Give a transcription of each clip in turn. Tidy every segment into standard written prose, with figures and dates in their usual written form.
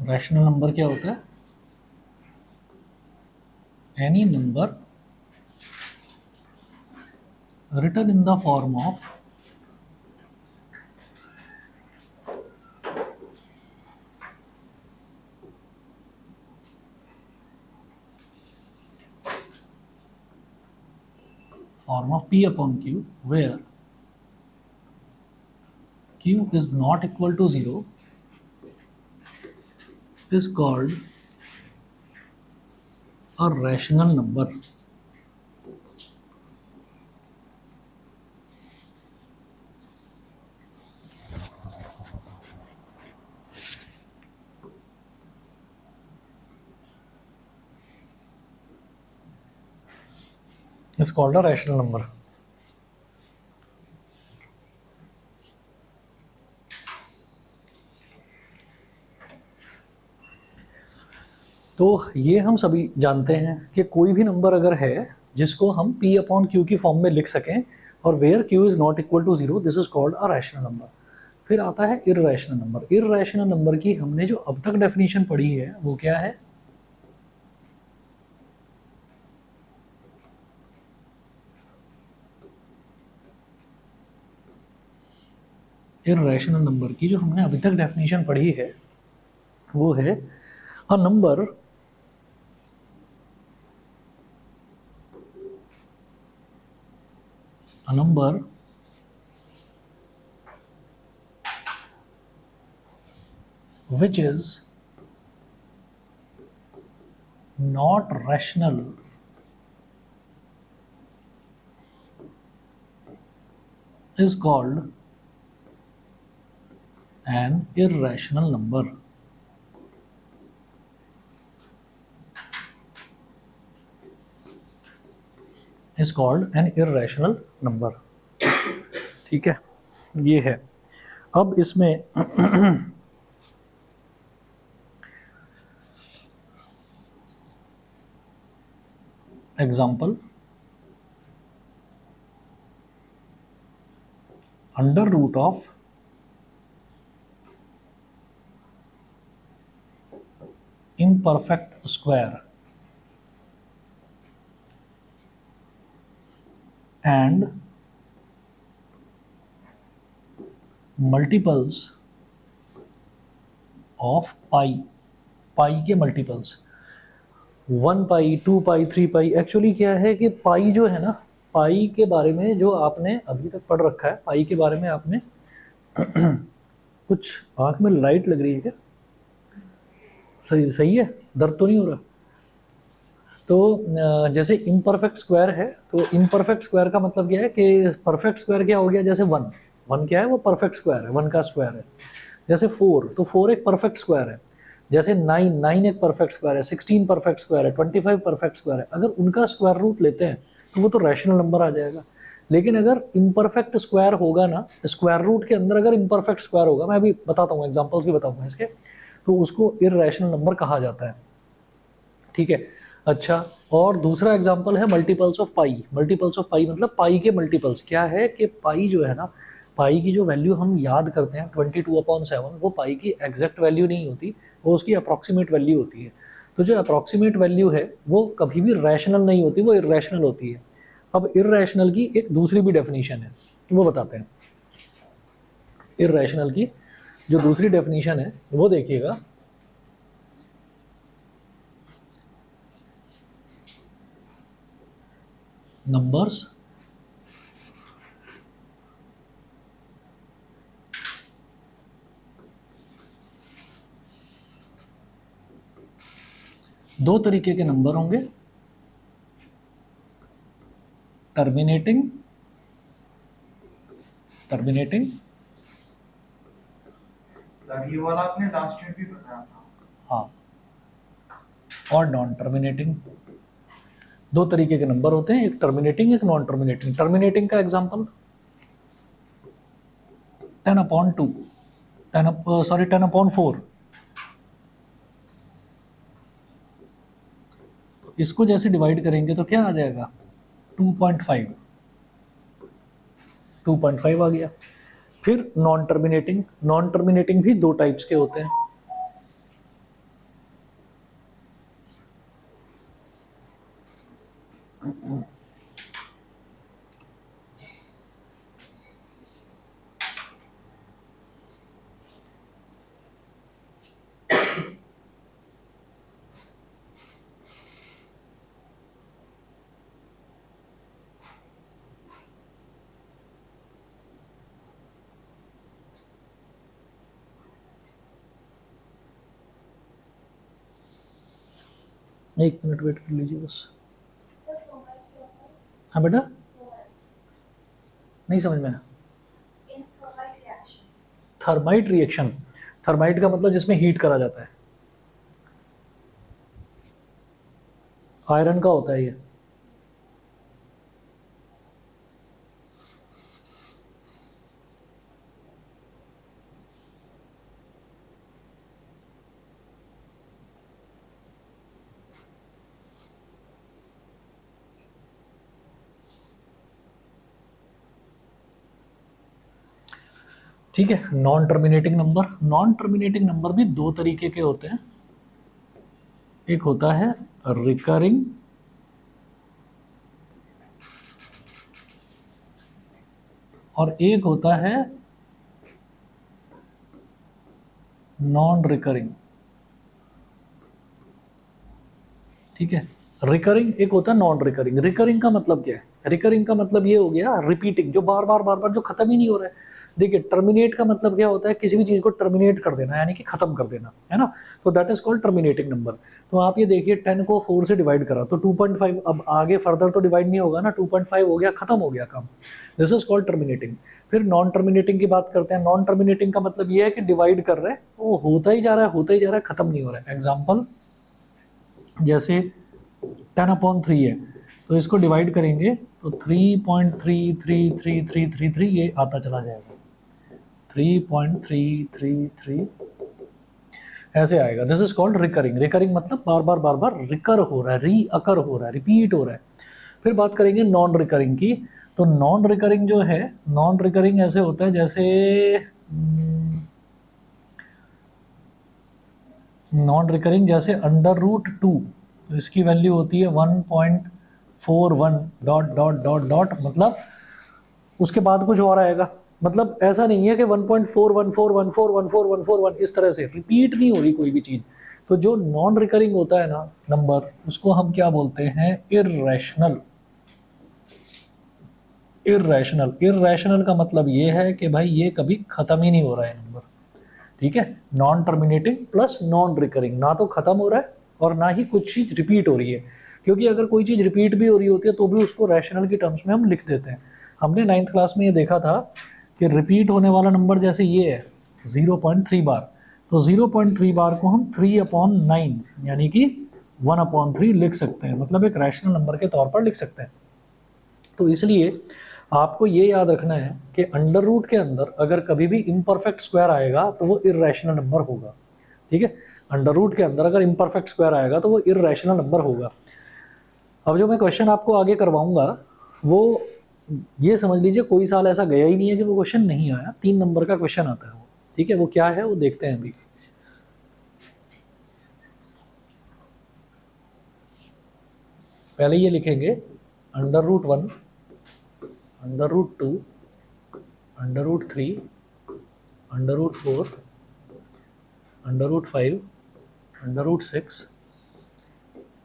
Rational number क्या होता है? Any number written in the form of P upon Q, where Q is not equal to 0 is called a rational number. Is called a rational number. तो ये हम सभी जानते हैं कि कोई भी नंबर अगर है जिसको हम P अपॉन Q की फॉर्म में लिख सकें और where Q is not equal to 0, this is called a rational number. फिर आता है इर्रेशनल नंबर. इर्रेशनल नंबर की हमने जो अब तक डेफिनेशन पढ़ी है वो क्या है? इर्रेशनल नंबर की जो हमने अभी तक डेफिनेशन पढ़ी है वो है a number which is not rational is called an irrational number. Is called an irrational number. ठीक है, ये है. अब इसमें example under root of imperfect square and multiples of pi. Pi के मल्टीपल्स 1 पाई, 2 पाई, 3 पाई. एक्चुअली क्या है कि पाई जो है ना, पाई के बारे में जो आपने अभी तक पढ़ रखा है, पाई के बारे में आपने कुछ आँख में लाइट लग रही है क्या? सही है, दर्द तो नहीं हो रहा? तो जैसे इम्परफेक्ट स्क्वायर है, तो इम्परफेक्ट स्क्वायर का मतलब क्या है कि परफेक्ट स्क्वायर क्या हो गया? जैसे 1 क्या है? वो परफेक्ट स्क्वायर है, 1 का स्क्वायर है. जैसे 4, तो 4 एक परफेक्ट स्क्वायर है. जैसे 9 एक परफेक्ट स्क्वायर है. 16 परफेक्ट स्क्वायर है. 25 परफेक्ट स्क्वायर है. अगर उनका स्क्वायर रूट लेते हैं तो वो तो रैशनल नंबर आ जाएगा. लेकिन अगर इम्परफेक्ट स्क्वायर होगा ना, स्क्वायर रूट के अंदर अगर इम्परफेक्ट स्क्वायर होगा, मैं अभी बताता हूँ, एग्जाम्पल्स भी बताऊँगा इसके, तो उसको इर्रेशनल नंबर कहा जाता है. ठीक है. अच्छा, और दूसरा एग्जांपल है multiples of pi. Multiples of pi मतलब पाई के मल्टीपल्स. क्या है कि पाई जो है ना, पाई की जो वैल्यू हम याद करते हैं 22/7, वो पाई की एग्जैक्ट वैल्यू नहीं होती, वो उसकी अप्रॉक्सीमेट वैल्यू होती है. तो जो अप्रॉक्सीमेट वैल्यू है वो कभी भी रैशनल नहीं होती, वो इर्रेशनल होती है. अब इर्रेशनल की एक दूसरी भी डेफिनेशन है, वो बताते हैं. इर्रेशनल की जो दूसरी डेफिनेशन है वो देखिएगा. नंबर्स दो तरीके के नंबर होंगे, टर्मिनेटिंग सर ये वाला आपने लास्ट में भी बताया था. हाँ, और नॉन टर्मिनेटिंग. दो तरीके के नंबर होते हैं, एक टर्मिनेटिंग, एक नॉन टर्मिनेटिंग. टर्मिनेटिंग का एग्जांपल 10/2, 10/4. इसको जैसे डिवाइड करेंगे तो क्या आ जाएगा? 2.5. 2.5 आ गया. फिर नॉन टर्मिनेटिंग भी दो टाइप्स के होते हैं. एक मिनट वेट कर लीजिए बस। हाँ बेटा, नहीं समझ में आया। थर्माइट रिएक्शन, थर्माइट का मतलब जिसमें हीट करा जाता है, आयरन का होता है ये। ठीक है, non terminating number. Non terminating number भी दो तरीके के होते हैं, एक होता है रिकरिंग और एक होता है नॉन रिकरिंग। ठीक है, रिकरिंग एक होता है, नॉन रिकरिंग। रिकरिंग का मतलब क्या है? रिकरिंग का मतलब ये हो गया रिपीटिंग, जो बार बार जो खत्म ही नहीं हो रहा है। देखिए, टर्मिनेट का मतलब क्या होता है? किसी भी चीज को टर्मिनेट कर देना, यानी कि खत्म कर देना, है ना। तो that is called terminating number. तो आप ये देखिए, 10 को 4 से डिवाइड करा तो 2.5, अब आगे फर्दर तो डिवाइड नहीं होगा ना, 2.5 हो गया, खत्म हो गया काम। This is called terminating. फिर नॉन टर्मिनेटिंग की बात करते हैं। नॉन टर्मिनेटिंग का मतलब ये है कि डिवाइड कर रहे हैं, वो होता ही जा रहा है, होता ही जा रहा है, खत्म नहीं हो रहा है। एग्जाम्पल जैसे 10/3 है, तो इसको डिवाइड करेंगे तो 3.33333 ये आता चला जाएगा, 3.333 ऐसे आएगा। This is called recurring. Recurring मतलब बार बार रिकर हो रहा है, रीअकर हो रहा है, रिपीट हो रहा है। फिर बात करेंगे नॉन रिकरिंग की। तो नॉन रिकरिंग जो है, नॉन रिकरिंग ऐसे होता है जैसे नॉन रिकरिंग जैसे अंडर रूट 2, तो इसकी वैल्यू होती है 1.41 डॉट, मतलब उसके बाद कुछ और आएगा। मतलब ऐसा नहीं है कि 1.4141414141 इस तरह से रिपीट नहीं हो रही कोई भी चीज। तो जो नॉन रिकरिंग होता है ना नंबर, उसको हम क्या बोलते हैं? इर्रेशनल। इर्रेशनल, इर्रेशनल का मतलब ये है कि भाई ये कभी खत्म ही नहीं हो रहा है नंबर। ठीक है, non terminating plus non recurring, ना तो खत्म हो रहा है और ना ही कुछ चीज रिपीट हो रही है। क्योंकि अगर कोई चीज रिपीट भी हो रही होती है तो भी उसको रैशनल की टर्म्स में हम लिख देते हैं। हमने 9th क्लास में ये देखा था कि रिपीट होने वाला नंबर जैसे ये है 0.3 बार, तो 0.3 बार को हम 3/9 यानी कि 1/3 लिख सकते हैं, मतलब एक रैशनल नंबर के तौर पर लिख सकते हैं। तो इसलिए आपको ये याद रखना है कि अंडर रूट के अंदर अगर कभी भी इम्परफेक्ट स्क्वायर आएगा तो वो इर्रेशनल नंबर होगा। ठीक है, अंडर रूट के अंदर अगर इम्परफेक्ट स्क्वायर आएगा तो वो इर्रेशनल नंबर होगा। अब जो मैं क्वेश्चन आपको आगे करवाऊंगा वो ये समझ लीजिए, कोई साल ऐसा गया ही नहीं है कि वो क्वेश्चन नहीं आया। 3 नंबर का क्वेश्चन आता है वो। ठीक है, वो क्या है वो देखते हैं अभी। पहले ये लिखेंगे under root 1, under root 2, under root 3, under root 4, under root 5, under root 6,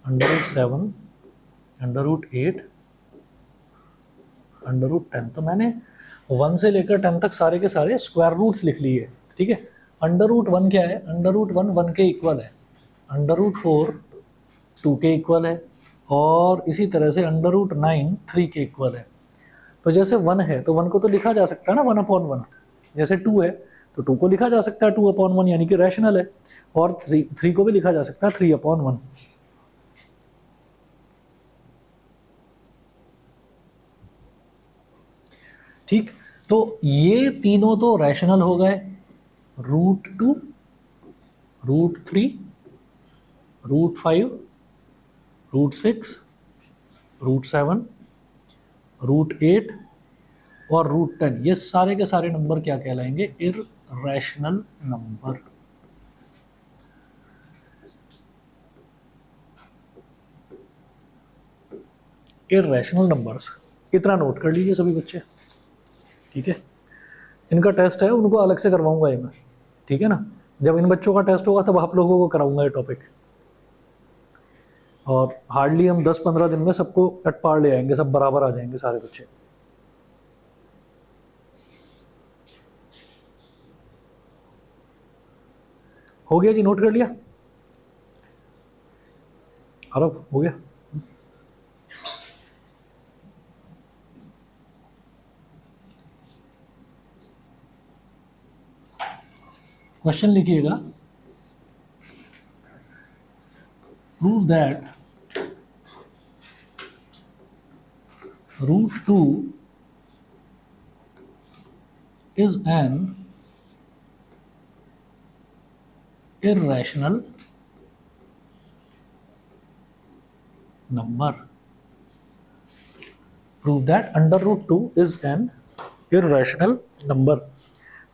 under root 7, under root 8, under root 10। तो मैंने 1 से लेकर 10 तक सारे के सारे स्क्वायर रूट्स लिख लिए। ठीक है, अंडर रूट 1 क्या है? अंडर रूट 1 1 के इक्वल है, अंडर रूट 4 2 के इक्वल है, और इसी तरह से अंडर रूट 9 3 के इक्वल है। तो जैसे 1 है तो 1 को तो लिखा जा सकता है ना 1/1। जैसे 2 है तो 2 को लिखा जा सकता है 2/1, यानी कि रैशनल है। और 3 को भी लिखा जा सकता है 3/1। ठीक, तो ये तीनों तो रैशनल हो गए। Root 2, root 3, root 5, root 6, root 7, root 8 और रूट 10, ये सारे के सारे नंबर क्या कहलाएंगे? Irrational number. इररेशनल नंबर्स, इतना नोट कर लीजिए सभी बच्चे। ठीक है, इनका टेस्ट है, उनको अलग से करवाऊंगा ये मैं। ठीक है ना, जब इन बच्चों का टेस्ट होगा तब आप लोगों को कराऊंगा ये टॉपिक। और हार्डली हम 10-15 दिन में सबको कट पार ले आएंगे, सब बराबर आ जाएंगे सारे बच्चे। हो गया जी, नोट कर लिया? आरव हो गया? क्वेश्चन लिखिएगा, prove that √2 is an irrational number. Prove that √2 is an irrational number.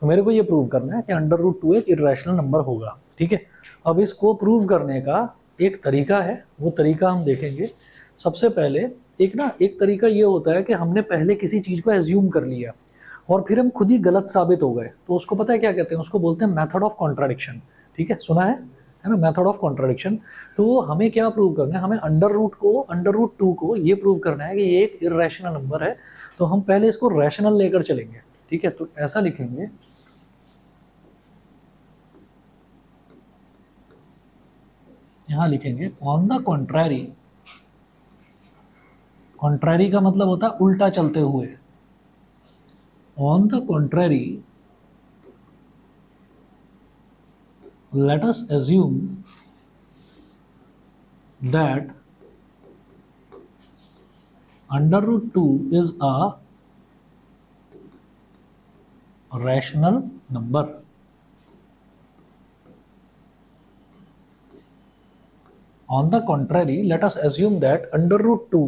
तो मेरे को ये प्रूव करना है कि √2 एक इरेशनल नंबर होगा, ठीक है। अब इसको प्रूव करने का एक तरीका है, वो तरीका हम देखेंगे। सबसे पहले एक तरीका ये होता है कि हमने पहले किसी चीज़ को एज्यूम कर लिया और फिर हम खुद ही गलत साबित हो गए, तो उसको पता है क्या कहते हैं? उसको बोलते हैं मेथड ऑफ कॉन्ट्राडिक्शन, ठीक है, सुना है ना, मेथड ऑफ कॉन्ट्राडिक्शन। तो हमें क्या प्रूव करना है? हमें √2 को ये प्रूव करना है कि ये एक इरेशनल नंबर है। तो हम पहले इसको रैशनल लेकर चलेंगे, ठीक है। तो ऐसा लिखेंगे, यहां लिखेंगे ऑन द कॉन्ट्रैरी। कॉन्ट्रैरी का मतलब होता है उल्टा चलते हुए। On the contrary, let us assume that √2 is a rational number. On the contrary, let us assume that √2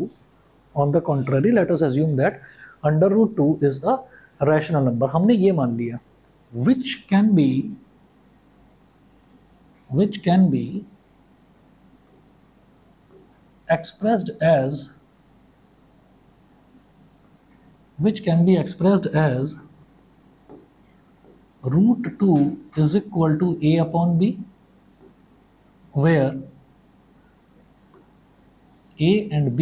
is a rational number. हमने ये मान लिया, which can be expressed as √2 is equal to a upon b, where a and b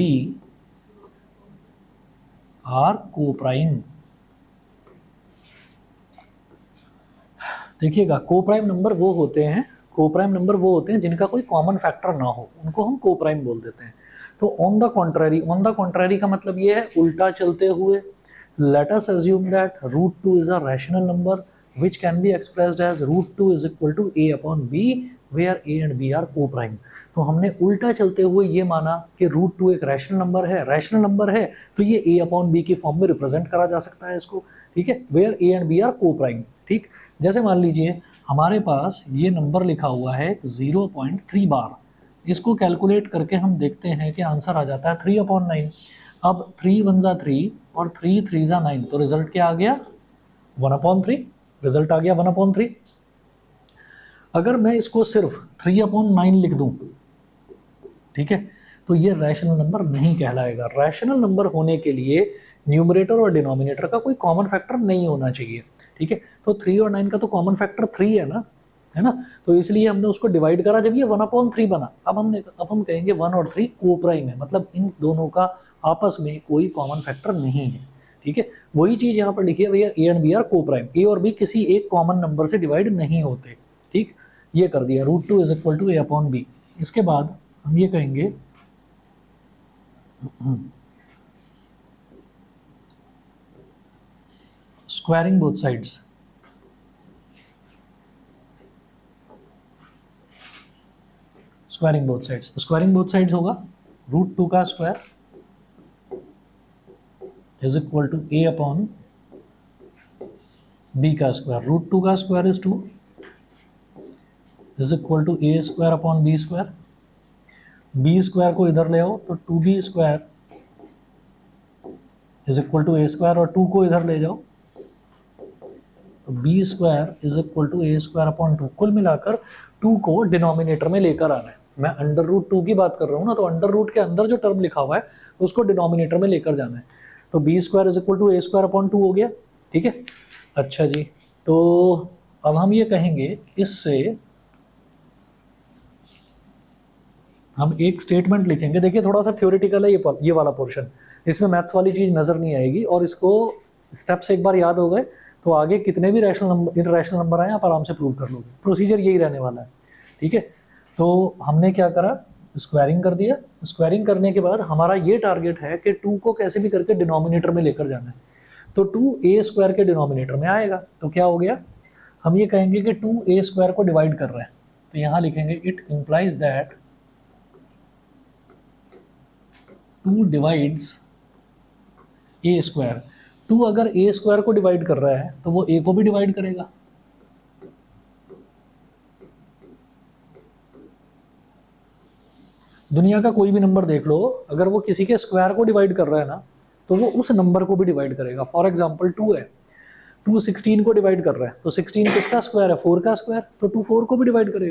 are co-prime. देखिएगा, coprime number वो होते हैं जिनका कोई कॉमन फैक्टर ना हो, उनको हम कोप्राइम बोल देते हैं। तो ऑन द कॉन्ट्रैरी का मतलब ये है उल्टा चलते हुए। Let us assume that √2 is a rational number which can be expressed as √2 is equal to a upon b, where a and b are coprime. तो हमने उल्टा चलते हुए ये माना कि √2 एक रैशनल नंबर है, तो ये a अपॉन b की फॉर्म में रिप्रेजेंट करा जा सकता है इसको, ठीक है, where a and b are coprime, ठीक। जैसे मान लीजिए हमारे पास ये नंबर लिखा हुआ है 0.3 बार, इसको कैलकुलेट करके हम देखते हैं कि आंसर आ जाता है 3/9। अब 3 1 जा 3 और 3 3 जा 9, तो रिजल्ट क्या आ गया? 1/3। रिजल्ट आ गया 1/3। अगर मैं इसको सिर्फ 3/9 लिख दूं, ठीक है, तो ये रैशनल नंबर नहीं कहलाएगा। रैशनल नंबर होने के लिए न्यूमरेटर और डिनोमिनेटर का कोई कॉमन फैक्टर नहीं होना चाहिए, ठीक है। तो 3 और 9 का तो कॉमन फैक्टर 3 है ना, तो इसलिए हमने उसको डिवाइड करा जब ये 1/3 बना। अब हम कहेंगे 1 और 3 कोप्राइम है, मतलब इन दोनों का आपस में कोई कॉमन फैक्टर नहीं है, ठीक है। वही चीज़ यहाँ पर लिखी है भैया, a and b are coprime, a और b किसी एक कॉमन नंबर से डिवाइड नहीं होते, ठीक। ये कर दिया, √2 is equal to a upon b। इसके बाद हम ये कहेंगे squaring both sides. Squaring both sides होगा √2 का square is equal to a upon b का स्क्वायर। √2 का square is 2 is equal to a square upon b square. b square को इधर ले आओ तो 2b square is equal to a square, और 2 को इधर ले जाओ तो b square is equal to a square upon 2। कुल मिलाकर 2 को डिनोमिनेटर में लेकर आना है। मैं √2 की बात कर रहा हूँ ना, तो अंडर रूट के अंदर जो टर्म लिखा हुआ है उसको डिनोमिनेटर में लेकर जाना है। तो b square is equal to a square upon 2 हो गया, ठीक है। अच्छा जी, तो अब हम ये कहेंगे, इससे हम एक स्टेटमेंट लिखेंगे। देखिए थोड़ा सा थ्योरेटिकल है ये वाला पोर्शन, इसमें मैथ्स वाली चीज़ नज़र नहीं आएगी, और इसको स्टेप्स एक बार याद हो गए तो आगे कितने भी इरैशनल नंबर आए आप आराम से प्रूव कर लोगे। प्रोसीजर यही रहने वाला है, ठीक है। तो हमने क्या करा, स्क्वायरिंग कर दिया। स्क्वायरिंग करने के बाद हमारा ये टारगेट है कि 2 को कैसे भी करके डिनोमिनेटर में लेकर जाना है, तो 2a² के डिनोमिनेटर में आएगा। तो क्या हो गया, हम ये कहेंगे कि 2a² को डिवाइड कर रहे हैं, तो यहाँ लिखेंगे it implies that 2 divides a²। 2 अगर a² को डिवाइड कर रहा है तो वो a को भी डिवाइड करेगा। दुनिया का कोई भी नंबर देख लो, अगर वो किसी के स्क्वायर को डिवाइड कर रहा है ना, तो वो उस नंबर को भी डिवाइड करेगा। फॉर एग्जांपल 2 है, 2 16 को डिवाइड कर रहा है, तो 16 किसका स्क्वायर है, 4 का स्क्वायर, तो 2 4 को भी डिवाइड करेगा।